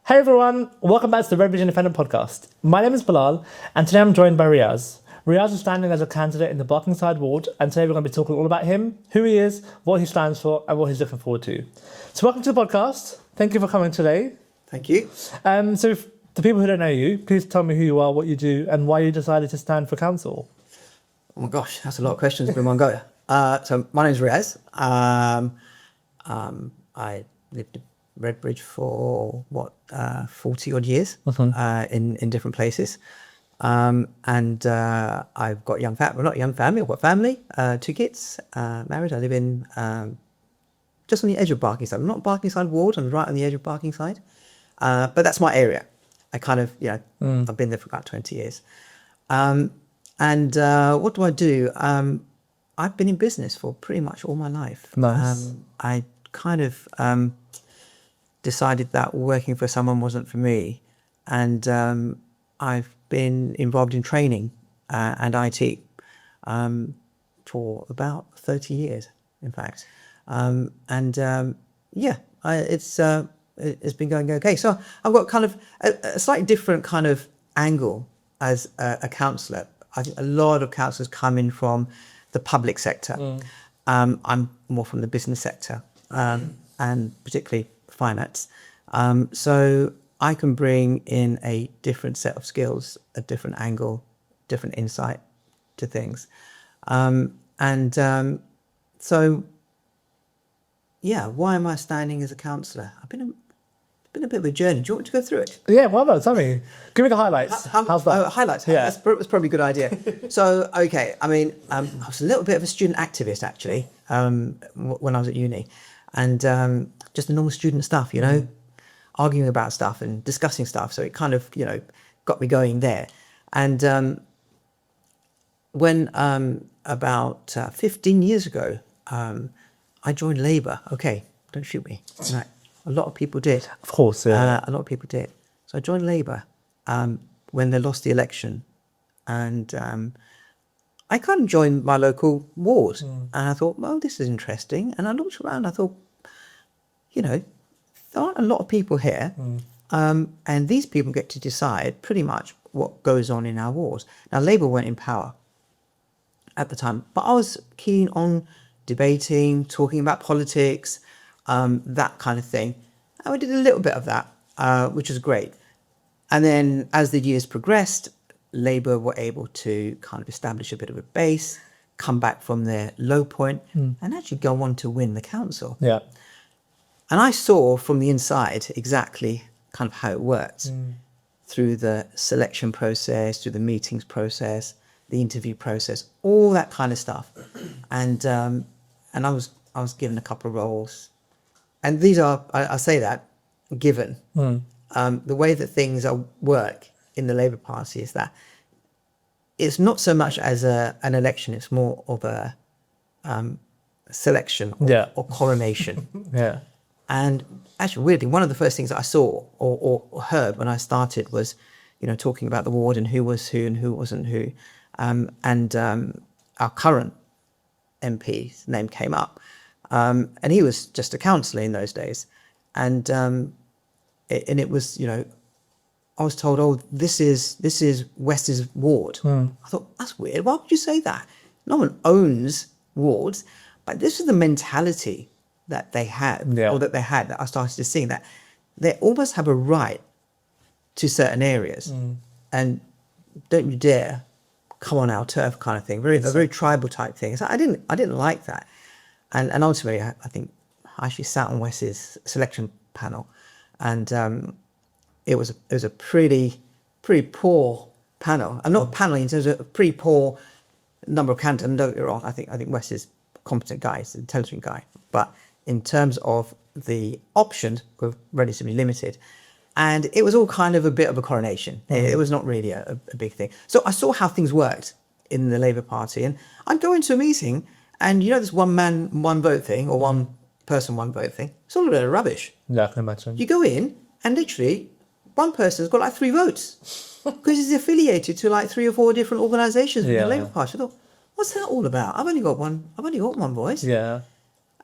Hey everyone, welcome back to the Redbridge Independent Podcast. My name is Bilal, and today I'm joined by Riaz. Riaz is standing as a candidate in the Barkingside ward, and today we're going to be talking all about him, who he is, what he stands for, and what he's looking forward to. So welcome to the podcast. Thank you for coming today. Thank you. So if the people who don't know you, please tell me who you are, what you do, and why you decided to stand for council. Oh my gosh, that's a lot of questions in one go. So my name's Riaz. I lived in Redbridge for 40 odd years in different places. And I've got not a young family, I've got family, 2 kids, married. I live in just on the edge of Barkingside. I'm not Barkingside ward, I'm right on the edge of Barkingside. But that's my area. I kind of, I've been there for about 20 years. And what do I do? I've been in business for pretty much all my life. Nice. I kind of decided that working for someone wasn't for me. And I've been involved in training and IT for about 30 years, in fact. It's been going okay. So I've got kind of a slightly different kind of angle as a councillor. I think a lot of councillors come in from the public sector. I'm more from the business sector and particularly finance. So I can bring in a different set of skills, a different angle, different insight to things. Why am I standing as a councillor? It's been a bit of a journey. Do you want me to go through it? Yeah, well done, tell me. Give me the highlights. How's that? Highlights. Yeah. That's probably a good idea. So, okay, I mean, I was a little bit of a student activist, actually, when I was at uni. And just the normal student stuff, arguing about stuff and discussing stuff. So it kind of, got me going there. And when about 15 years ago, I joined Labour. Okay, don't shoot me. Right. A lot of people did. Of course, yeah. A lot of people did. So I joined Labour when they lost the election. And I kind of joined my local ward. And I thought, well, this is interesting. And I looked around, I thought, there aren't a lot of people here. And these people get to decide pretty much what goes on in our wards. Now, Labour weren't in power at the time, but I was keen on debating, talking about politics, that kind of thing. And we did a little bit of that, which was great. And then as the years progressed, Labour were able to kind of establish a bit of a base, come back from their low point, and actually go on to win the council. Yeah. And I saw from the inside exactly kind of how it worked through the selection process, through the meetings process, the interview process, all that kind of stuff. And I was given a couple of roles. And these are, I say that, given. The way that things work in the Labour Party is that it's not so much as an election, it's more of a selection or coronation. Yeah. And actually, weirdly, one of the first things that I saw or heard when I started was, talking about the ward and who was who and who wasn't who. Our current MP's name came up. And he was just a councillor in those days. And it was, I was told, oh, this is West's ward. I thought, that's weird. Why would you say that? No one owns wards. But this is the mentality that they had, that I started to see, that they almost have a right to certain areas. And don't you dare come on our turf kind of thing. A very tribal type thing. So I didn't like that. And ultimately, I think I actually sat on Wes's selection panel, and it was a pretty poor panel. I'm not paneling in terms of a pretty poor number of candidates. Don't get me wrong. I think Wes is a competent guy, he's an intelligent guy, but in terms of the options, were relatively limited. And it was all kind of a bit of a coronation. It was not really a big thing. So I saw how things worked in the Labour Party, and I'd go into a meeting. And this one man, one vote thing, or one person, one vote thing, it's all a bit of rubbish. Yeah, I can imagine. You go in and literally one person's got like 3 votes because he's affiliated to like 3 or 4 different organisations in the Labour Party. I thought, what's that all about? I've only got one voice. Yeah.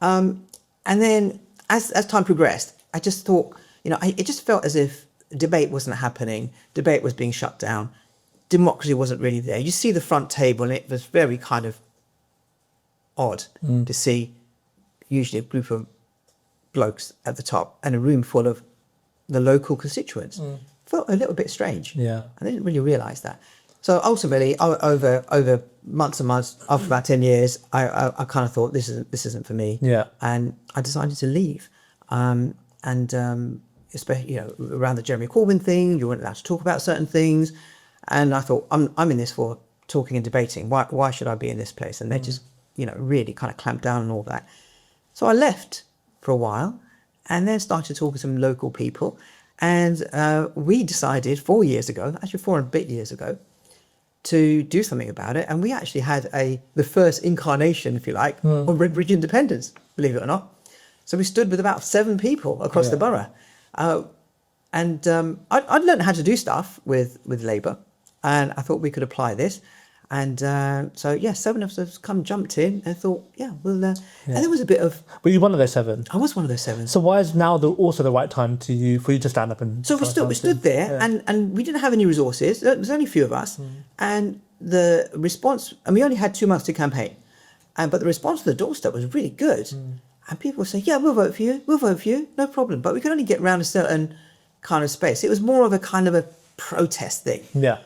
And then as time progressed, I just thought, it just felt as if debate wasn't happening. Debate was being shut down. Democracy wasn't really there. You see the front table, and it was very kind of odd to see usually a group of blokes at the top and a room full of the local constituents. Felt a little bit strange. Yeah. I didn't really realise that. So ultimately, over months and months, after about 10 years, I kind of thought this isn't for me. Yeah. And I decided to leave. Especially, around the Jeremy Corbyn thing, you weren't allowed to talk about certain things. And I thought, I'm in this for talking and debating. Why should I be in this place? And they just, really kind of clamped down on all that. So I left for a while and then started talking to some local people. And we decided 4 years ago, actually 4 and a bit years ago, to do something about it. And we actually had the first incarnation, if you like, of Redbridge independence, believe it or not. So we stood with about 7 people across the borough. I'd learned how to do stuff with Labour, and I thought we could apply this. And 7 of us jumped in and thought, and there was a bit of... Were you one of those 7? I was one of those 7. So why is now also the right time for you to stand up and... So we stood there and we didn't have any resources. There was only a few of us. And the response... And we only had 2 months to campaign. But the response to the doorstep was really good. And people would say, we'll vote for you, no problem. But we could only get around a certain kind of space. It was more of a kind of a protest thing. Yeah.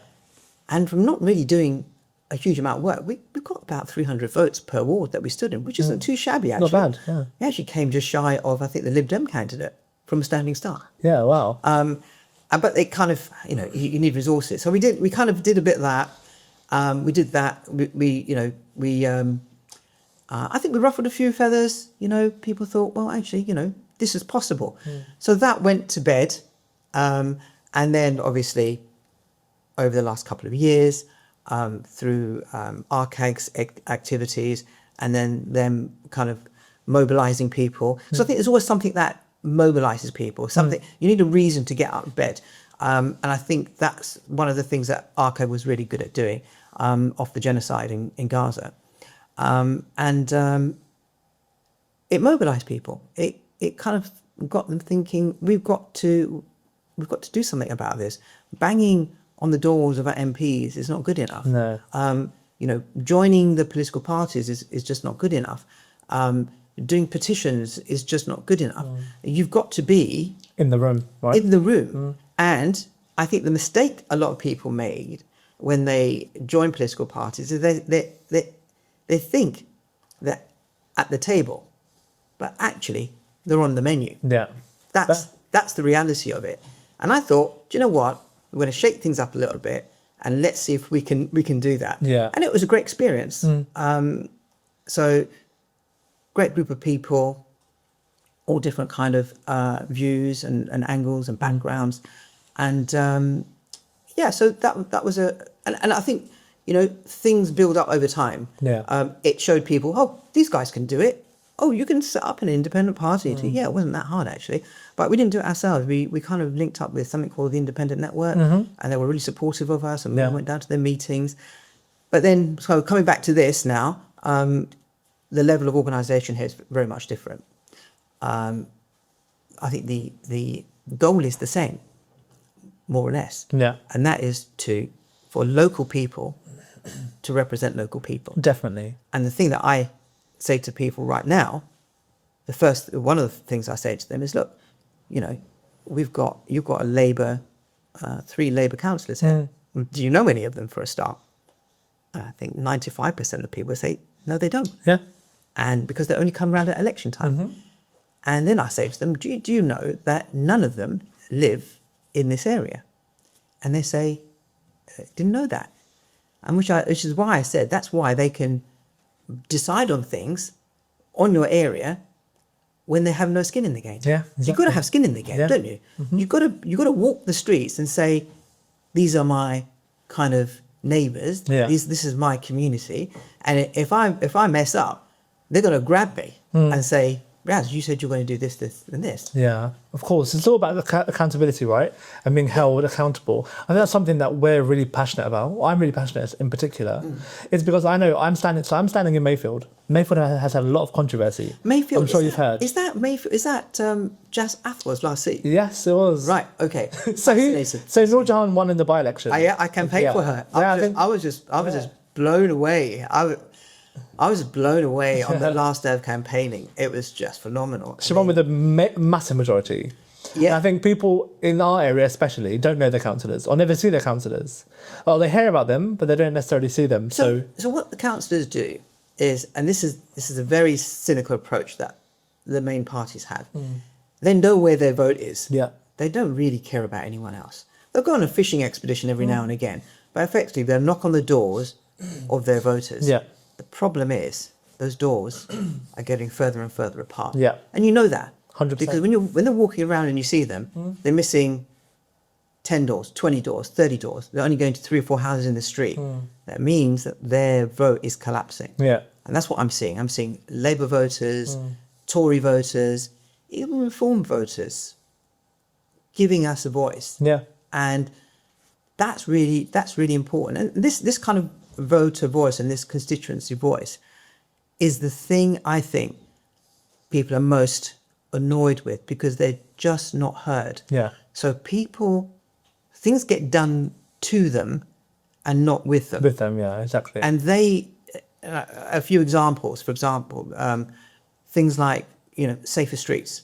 And from not really doing a huge amount of work, we got about 300 votes per ward that we stood in, which isn't too shabby, actually. Not bad, yeah. We actually came just shy of, I think, the Lib Dem candidate from a standing start. Yeah, wow. But it kind of, you need resources. So we kind of did a bit of that. We did that. I think we ruffled a few feathers. People thought, well, actually, this is possible. So that went to bed. And then, obviously, over the last couple of years, through ARCAG's activities, and then them kind of mobilising people. So I think there's always something that mobilises people. Something you need a reason to get out of bed. And I think that's one of the things that ARCAG was really good at doing, off the genocide in Gaza. It mobilised people. It kind of got them thinking, we've got to do something about this. Banging on the doors of our MPs is not good enough. No. Joining the political parties is just not good enough. Doing petitions is just not good enough. You've got to be in the room, right? In the room. And I think the mistake a lot of people made when they join political parties is they think that at the table, but actually they're on the menu. Yeah. That's the reality of it. And I thought, do you know what? We're going to shake things up a little bit and let's see if we can do that. Yeah. And it was a great experience. So great group of people, all different kind of views and angles and backgrounds. And so that was and I think, things build up over time. Yeah. It showed people, oh, these guys can do it. Oh, you can set up an independent party. Yeah, it wasn't that hard, actually. But we didn't do it ourselves. We kind of linked up with something called the Independent Network, and they were really supportive of us, and we went down to their meetings. But then, so coming back to this now, the level of organisation here is very much different. I think the goal is the same, more or less. Yeah. And that is for local people to represent local people. Definitely. And the thing that I say to people right now, one of the things I say to them is, look, you've got a Labour, 3 Labour councillors here. Do you know any of them for a start? I think 95% of people say, no, they don't. Yeah. And because they only come around at election time. And then I say to them, do you know that none of them live in this area? And they say, didn't know that. And which is why I said, that's why they can decide on things on your area when they have no skin in the game. Yeah, exactly. You've got to have skin in the game, don't you? You've got to walk the streets and say, these are my kind of neighbours. Yeah. This is my community. And if I mess up, they're going to grab me and say, Riaz, you said you're going to do this, this, and this. Yeah, of course. It's all about accountability, right? And being held accountable. I think that's something that we're really passionate about. Well, I'm really passionate in particular. It's because I know I'm standing in Mayfield. Mayfield has had a lot of controversy. Mayfield. I'm sure you've heard. Is that Mayfield? Is that Jas Athwell's last seat? Yes, it was. Right. Okay. So Noor Jahan won in the by-election. I campaigned for her. I was just blown away. I was blown away on the last day of campaigning. It was just phenomenal. She won with a massive majority. Yeah. And I think people in our area especially don't know their councillors or never see their councillors. Well, they hear about them, but they don't necessarily see them. So what the councillors do is, and this is a very cynical approach that the main parties have, they know where their vote is. Yeah. They don't really care about anyone else. They'll go on a fishing expedition every now and again, but effectively they'll knock on the doors of their voters. Yeah. The problem is those doors are getting further and further apart. Yeah. And you know that. 100%. Because when they're walking around and you see them, they're missing 10 doors, 20 doors, 30 doors. They're only going to 3 or 4 houses in the street. That means that their vote is collapsing. Yeah. And that's what I'm seeing. I'm seeing Labour voters, Tory voters, even Reform voters giving us a voice. Yeah. And that's really important. And this kind of voter voice and this constituency voice is the thing I think people are most annoyed with, because they're just not heard. Yeah. So things get done to them and not with them. With them, yeah, exactly. And a few examples, for example, things like, safer streets.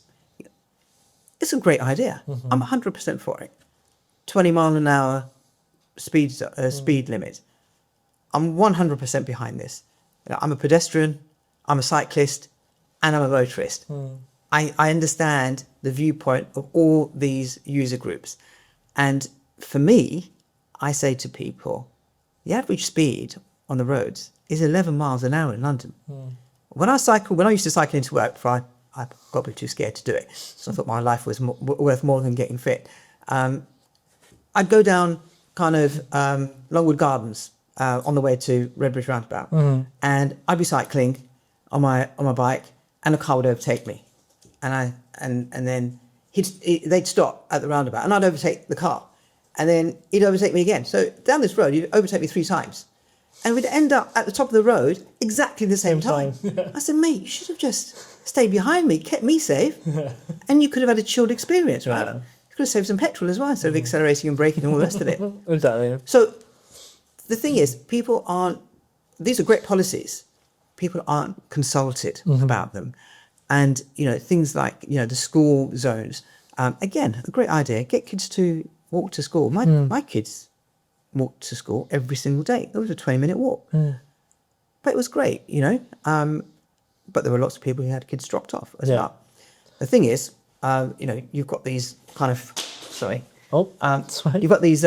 It's a great idea. I'm 100% for it. 20 mile an hour speed limit. I'm 100% behind this. I'm a pedestrian, I'm a cyclist, and I'm a motorist. I understand the viewpoint of all these user groups. And for me, I say to people, the average speed on the roads is 11 miles an hour in London. When I used to cycle into work, I got a bit too scared to do it. So I thought my life was worth more than getting fit. I'd go down kind of Longwood Gardens on the way to Redbridge roundabout, and I'd be cycling on my bike, and a car would overtake me, and then they'd stop at the roundabout, and I'd overtake the car, and then he'd overtake me again. So down this road, he'd overtake me 3 times, and we'd end up at the top of the road exactly the same time. I said, mate, you should have just stayed behind me, kept me safe, and you could have had a chilled experience, right? Yeah. You could have saved some petrol as well, instead of accelerating and braking and all the rest of it. Exactly. So the thing is, these are great policies. People aren't consulted about them. And, things like, the school zones. Again, a great idea. Get kids to walk to school. My kids walk to school every single day. It was a 20-minute walk. But it was great, But there were lots of people who had kids dropped off as well. The thing is, you've got these kind of, sorry. Sorry. You've got these,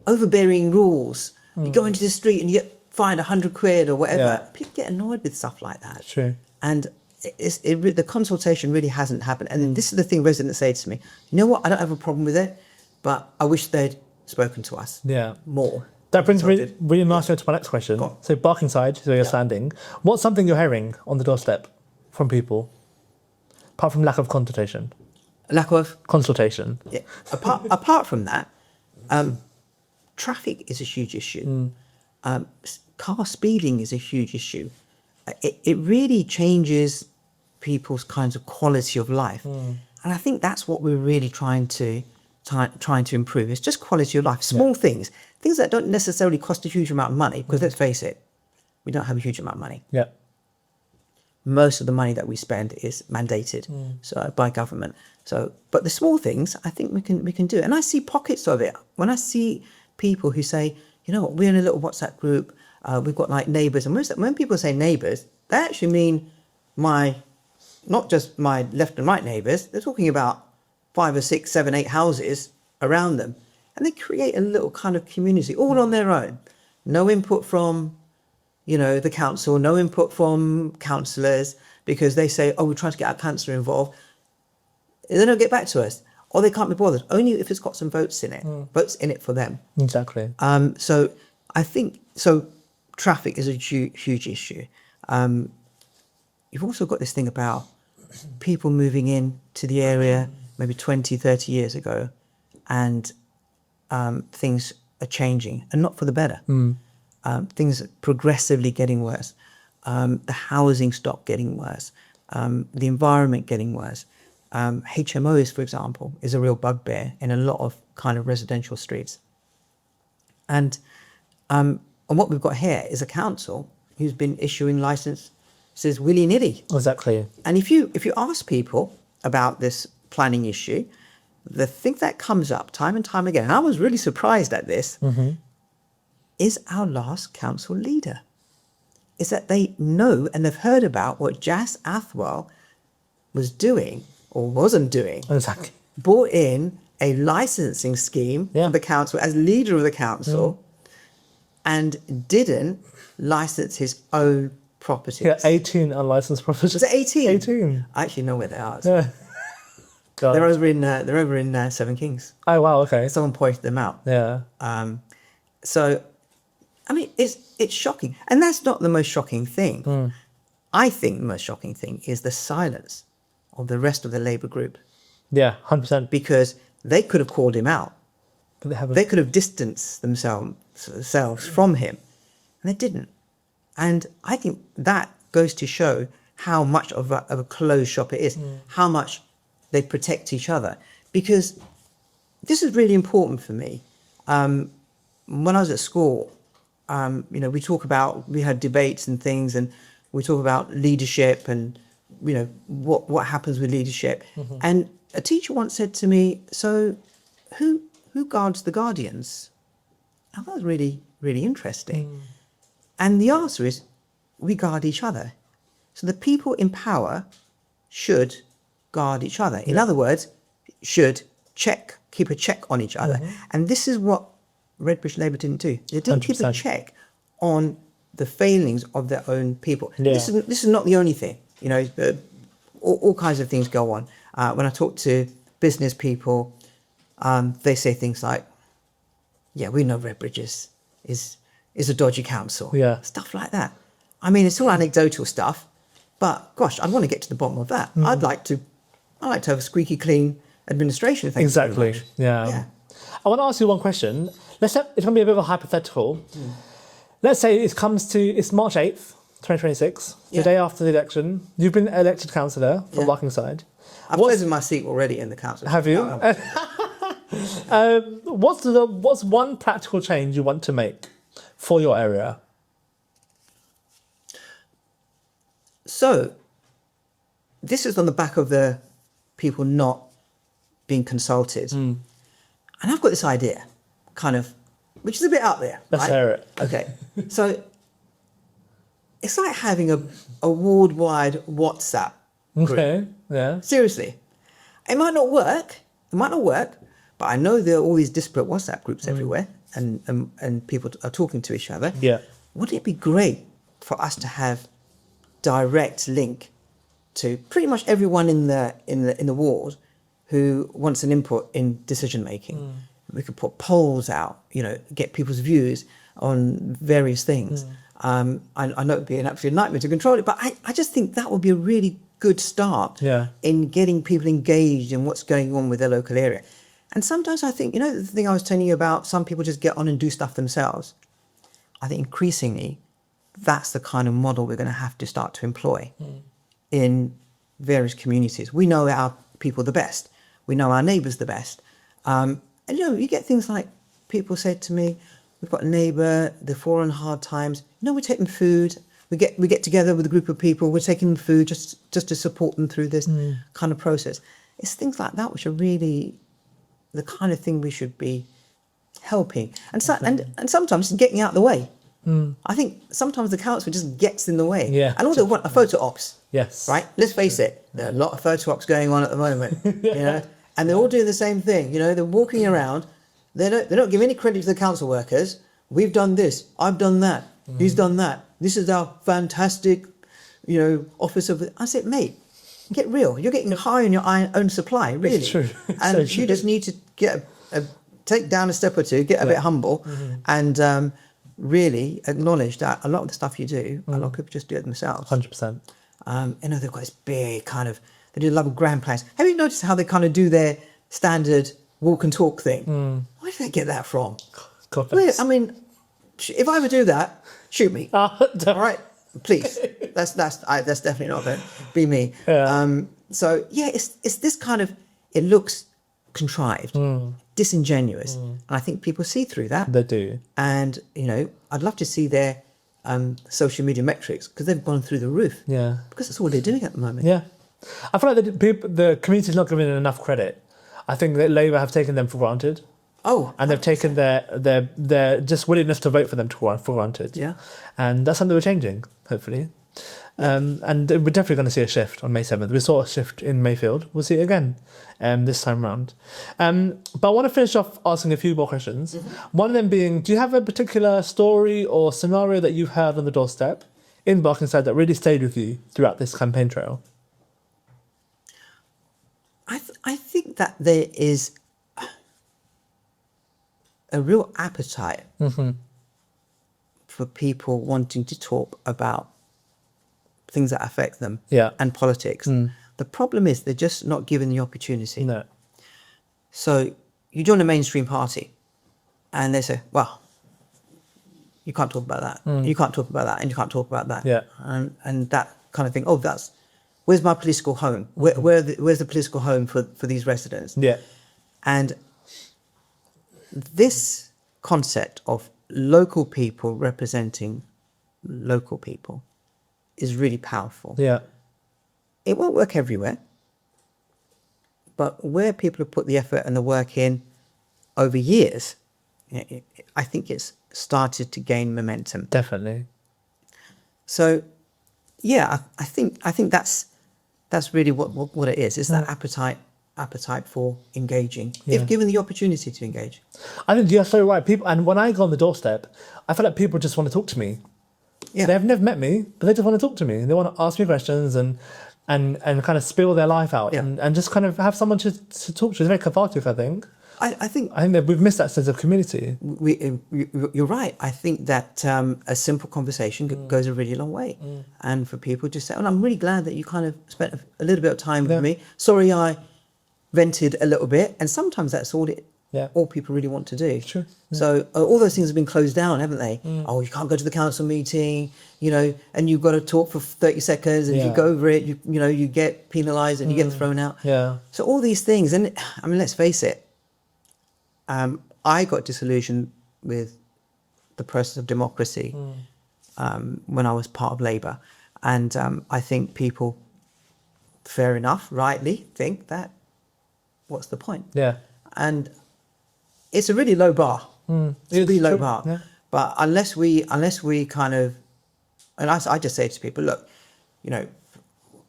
overbearing rules. You go into the street and you get fined 100 quid or whatever. Yeah. People get annoyed with stuff like that. True. And the consultation really hasn't happened. And this is the thing residents say to me, you know what, I don't have a problem with it, but I wish they'd spoken to us more. That brings me really nicely to my next question. So Barkingside, so you're standing. What's something you're hearing on the doorstep from people, apart from lack of consultation? Lack of? Consultation. Yeah. Apart from that, traffic is a huge issue. Car speeding is a huge issue. It really changes people's kinds of quality of life. And I think that's what we're really trying to improve. It's just quality of life. Small things that don't necessarily cost a huge amount of money, because let's face it, we don't have a huge amount of money. Yeah. Most of the money that we spend is mandated by government. But the small things, I think we can do. And I see pockets of it. When I see people who say, you know what, we're in a little WhatsApp group, we've got like neighbours. And when people say neighbours, they actually mean not just my left and right neighbours, they're talking about 5 or 6, 7, 8 houses around them. And they create a little kind of community all on their own. No input from, the council, no input from councillors, because they say, oh, we're trying to get our councillor involved. They don't get back to us, or they can't be bothered, only if it's got some votes in it, votes in it for them. Exactly. So I think, traffic is a huge issue. you've also got this thing about people moving in to the area maybe 20, 30 years ago, and things are changing, and not for the better. Things are progressively getting worse. The housing stock getting worse. The environment getting worse. HMOs, for example, is a real bugbear in a lot of kind of residential streets. And what we've got here is a council who's been issuing licenses willy-nilly. Exactly. And if you ask people about this planning issue, the thing that comes up time and time again, and I was really surprised at this, is our last council leader. Is that they know and they've heard about what Jas Athwal was doing or wasn't doing. Exactly. Brought in a licensing scheme for the council as leader of the council and didn't license his own properties. Yeah, 18 unlicensed properties. Was it 18? 18. I actually know where they are. Yeah. They're over in Seven Kings. Oh, wow, okay. Someone pointed them out. Yeah. So, I mean, it's shocking. And that's not the most shocking thing. I think the most shocking thing is the silence of the rest of the Labour group. Yeah, 100%. Because they could have called him out. But they haven't. They could have distanced themselves from him. And they didn't. And I think that goes to show how much of a closed shop it is, how much they protect each other. Because this is really important for me. When I was at school, we had debates and things, and we talk about leadership and, what happens with leadership. And a teacher once said to me, so who guards the guardians? And that was really, really interesting. And the answer is, we guard each other. So the people in power should guard each other. In other words, should keep a check on each other. And this is what Redbridge Labour didn't do. They didn't 100%. keep a check on the failings of their own people. Yeah. This is not the only thing. All kinds of things go on. When I talk to business people, they say things like, yeah, we know Redbridge is a dodgy council. Yeah. Stuff like that. I mean, it's all anecdotal stuff, but gosh, I'd want to get to the bottom of that. I'd like to have a squeaky clean administration. Thank you very Exactly. much. Yeah. I want to ask you one question. It's going to be a bit of a hypothetical. Let's say it's March 8th, 2026, the day after the election. You've been elected councillor for Barkingside. I've chosen my seat already in the council. Have you? What's one practical change you want to make for your area? So, this is on the back of the people not being consulted. And I've got this idea, which is a bit out there. Let's hear it. Okay. So, it's like having a ward-wide WhatsApp group. Okay, yeah. Seriously. It might not work, but I know there are all these disparate WhatsApp groups everywhere, and people are talking to each other. Yeah. Wouldn't it be great for us to have direct link to pretty much everyone in the ward who wants an input in decision making? We could put polls out, get people's views on various things. I know it'd be an absolute nightmare to control it, but I just think that would be a really good start in getting people engaged in what's going on with their local area. And sometimes I think, the thing I was telling you about, some people just get on and do stuff themselves. I think increasingly, that's the kind of model we're going to have to start to employ in various communities. We know our people the best. We know our neighbours the best. And you get things like people said to me, we've got a neighbour, they're fallen on hard times. We take them food. We get together with a group of people. We're taking them food just to support them through this kind of process. It's things like that which are really the kind of thing we should be helping. And sometimes getting out of the way. I think sometimes the council just gets in the way. Yeah. And all they want are photo ops. Yes. Right? Let's face it, there are a lot of photo ops going on at the moment. And they're all doing the same thing. They're walking around. They don't give any credit to the council workers. We've done this. I've done that. He's done that. This is our fantastic, office of. I said, mate, get real. You're getting high on your own supply, really. It's true. And So true. you just need to get take down a step or two, get a bit humble, and really acknowledge that a lot of the stuff you do, a lot of people just do it themselves. 100%. They've got this big kind of, they do a lot of grand plans. Have you noticed how they kind of do their standard walk and talk thing? Where did they get that from? God Where, bless. I mean, if I ever do that, shoot me. All right, please. That's definitely not going to be me. Yeah. So yeah, it's this kind of, it looks contrived, disingenuous, and I think people see through that. They do. And I'd love to see their social media metrics, because they've gone through the roof. Yeah. Because that's all they're doing at the moment. Yeah. I feel like the community's not giving it enough credit. I think that Labour have taken them for granted. Oh, And they've taken their just willingness to vote for them for granted. yeah. And that's something we're changing, hopefully. And we're definitely going to see a shift on May 7th. We saw a shift in Mayfield. We'll see it again this time round. But I want to finish off asking a few more questions. One of them being, do you have a particular story or scenario that you've heard on the doorstep in Barkingside that really stayed with you throughout this campaign trail? I think that there is a real appetite for people wanting to talk about things that affect them and politics. The problem is they're just not given the opportunity. No. So you join a mainstream party and they say, well, you can't talk about that. You can't talk about that, and you can't talk about that. Yeah. And that kind of thing. Oh, where's my political home? Where's the political home for these residents? Yeah. And this concept of local people representing local people is really powerful. Yeah. It won't work everywhere, but where people have put the effort and the work in over years, I think it's started to gain momentum. Definitely. So, yeah, I think that's really what it is. It's that appetite for engaging, if given the opportunity to engage. I think you're so right. People, and when I go on the doorstep, I feel like people just want to talk to me. Yeah. They've never met me, but they just want to talk to me. They want to ask me questions and kind of spill their life out and just kind of have someone to talk to. It's very cathartic, I think. I think that we've missed that sense of community. You're right. I think that a simple conversation goes a really long way. And for people to say, well, I'm really glad that you kind of spent a little bit of time with me. Sorry, I vented a little bit. And sometimes that's all people really want to do. True. Yeah. So all those things have been closed down, haven't they? Oh, you can't go to the council meeting, and you've got to talk for 30 seconds, and if you go over it, you get penalised and you get thrown out. Yeah. So all these things, and I mean, let's face it, I got disillusioned with the process of democracy when I was part of Labour. And I think people, fair enough, rightly think that, what's the point? Yeah. And it's a really low bar. It's a really low true. bar. Yeah. But unless we kind of, and I just say to people, look,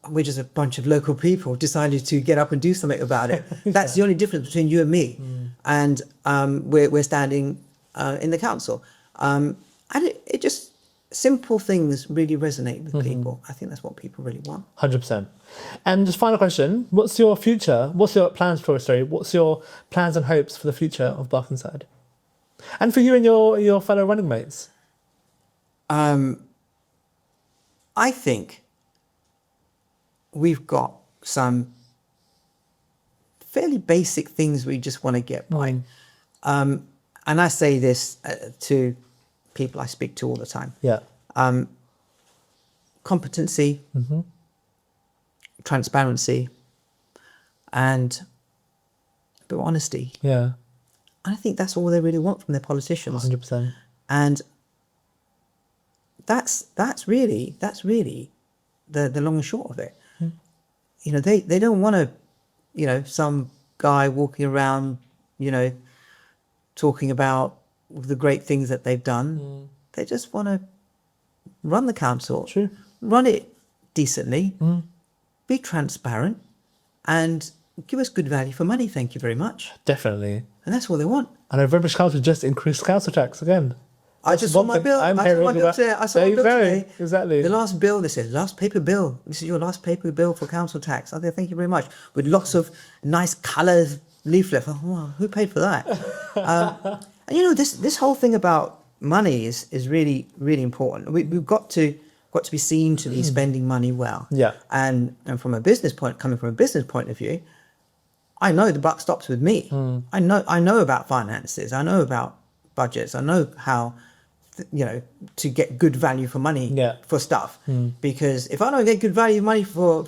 we're just a bunch of local people decided to get up and do something about it. That's the only difference between you and me. And we're standing in the council. And it just, simple things really resonate with people. I think that's what people really want. 100%. And just final question, what's your future? What's your plans for What's your plans and hopes for the future of Barkingside? And for you and your fellow running mates? I think we've got some fairly basic things we just want to get by. And I say this to people I speak to all the time. Yeah. Competency, transparency, and a bit of honesty. Yeah. And I think that's all they really want from their politicians. 100%. And that's really the long and short of it. They don't want to, some guy walking around, talking about the great things that they've done. They just want to run the council, True. run it decently, be transparent, and give us good value for money. Thank you very much. Definitely. And that's what they want. And Redbridge Council just increased council tax again. I just saw my bill. I saw my bill today. Exactly. The last bill, they said, last paper bill. This is your last paper bill for council tax. I think, thank you very much. With lots of nice coloured leaflet. Oh, wow, who paid for that? And this whole thing about money is really, really important. We've got to got to be seen to be spending money well. Yeah. And from a business point, coming from a business point of view, I know the buck stops with me. I know about finances. I know about budgets. I know how, to get good value for money for stuff. Because if I don't get good value money for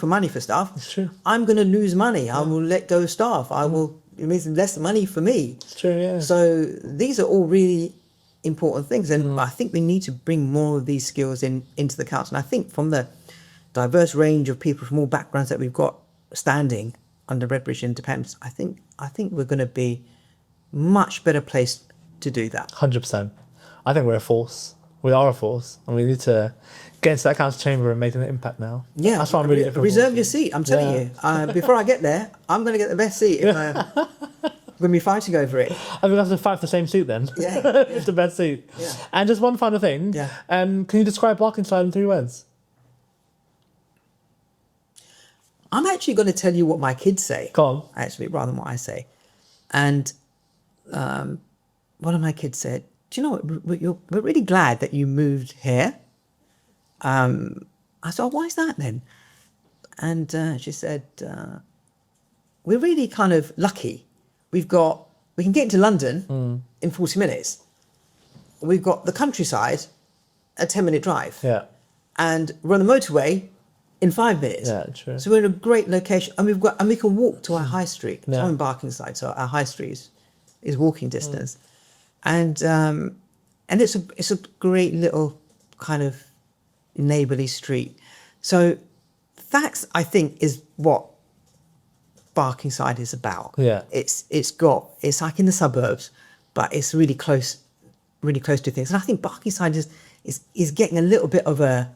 money for stuff, It's true. I'm going to lose money. I will let go of staff. It means less money for me. It's true, yeah. So these are all really important things. And I think we need to bring more of these skills into the council. And I think from the diverse range of people from all backgrounds that we've got standing under Redbridge Independence, I think we're going to be much better placed to do that. 100%. I think we're a force. We are a force. And we need to get into that council chamber and make an impact now. Yeah, that's what I'm really looking forward reserve to. your seat. I'm telling you, before I get there, I'm going to get the best seat. I'm going to be fighting over it. I think we have to fight for the same seat then. Yeah. It's the best seat. Yeah. And just one final thing. Yeah. Can you describe Barkingside in 3 words? I'm actually going to tell you what my kids say. Go on. Actually, rather than what I say. And one of my kids said, "Do you know what? We're really glad that you moved here." I said, "Oh, why is that then?" And she said, "We're really kind of lucky. We can get into London in 40 minutes. We've got the countryside, a 10-minute drive. Yeah. And we're on the motorway in 5 minutes. Yeah, true. So we're in a great location, and we can walk to our high street. So Yeah. I'm in Barkingside, so our high street is walking distance, and it's a great little kind of neighbourly street. So that, I think, is what Barkingside is about. Yeah. It's like in the suburbs, but it's really close to things. And I think Barkingside is getting a little bit of a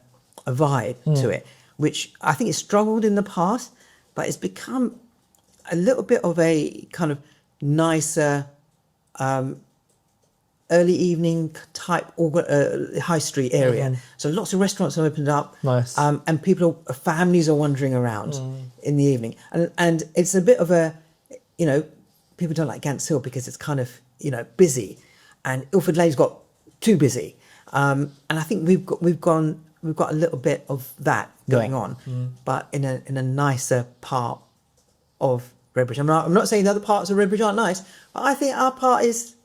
vibe to it, which I think it's struggled in the past, but it's become a little bit of a kind of nicer, early evening type high street area. So lots of restaurants have opened up. Nice. And families are wandering around in the evening. And it's a bit of a, people don't like Gants Hill because it's kind of, busy. And Ilford Lane's got too busy. And I think we've got a little bit of that going on, but in a nicer part of Redbridge. I'm not saying the other parts of Redbridge aren't nice, but I think our part is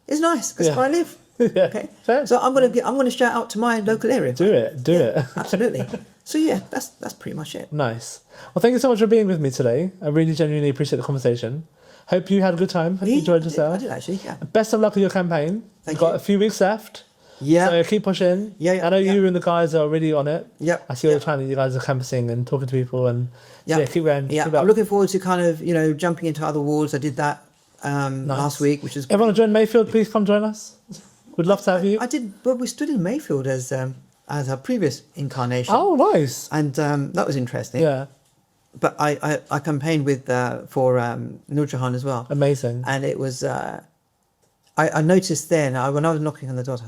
nice because where I live. Yeah. Okay. Fair. So I'm gonna shout out to my local area. Do it. Absolutely. So yeah, that's pretty much it. Nice. Well, thank you so much for being with me today. I really genuinely appreciate the conversation. Hope you had a good time. Hope you enjoyed yourself. I did actually, yeah. Best of luck with your campaign. Thank You've got you. a few weeks left. Yeah. So keep pushing. Yeah, I know yeah. you and the guys are already on it. Yep. I see all the time that you guys are canvassing and talking to people and Yeah. keep going. Yeah, Keep it up. I'm looking forward to kind of, jumping into other wards. I did that last week, which is Everyone join Mayfield, please come join us. We'd love to have you. I did, but we stood in Mayfield as our previous incarnation. Oh, nice. And that was interesting. Yeah, But I campaigned with for Nur Jahan as well. amazing. And it was I noticed then when I was knocking on the door,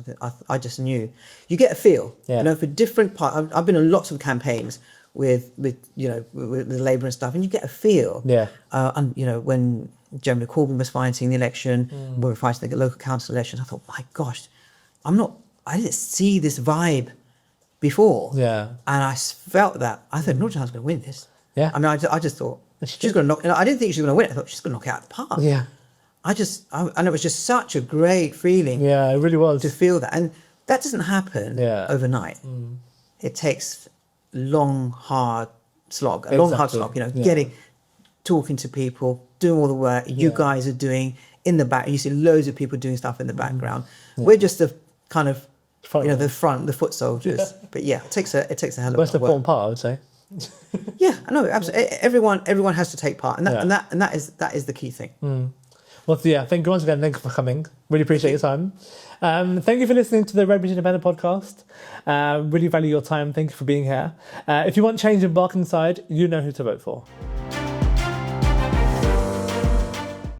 I just knew you get a feel. Yeah. For different part. I've been on lots of campaigns with Labour and stuff, and you get a feel. Yeah. And when Jeremy Corbyn was fighting the election, we were fighting the local council elections. I thought, my gosh, I didn't see this vibe before. Yeah. And I felt that. I thought Nur Jahan's going to win this. Yeah. I mean, I just thought she's going to knock. I didn't think she was going to win it. I thought she's going to knock it out of the park. Yeah. And it was just such a great feeling Yeah, it really was. to feel that. And that doesn't happen Yeah. overnight. It takes long, hard slog, a long, hard Exactly. slog, Yeah. talking to people, doing all the work you guys are doing in the back. You see loads of people doing stuff in the background. We're just the kind of, the foot soldiers. Yeah. But yeah, it takes a hell of Most a lot of important work. part, I would say. Yeah, I know, absolutely. Everyone has to take part. And that is the key thing. Well, yeah, thank you once again. Thank you for coming. Really appreciate your time. Thank you for listening to the Redbridge Independent podcast. Really value your time. Thank you for being here. If you want change in Barkingside, you know who to vote for.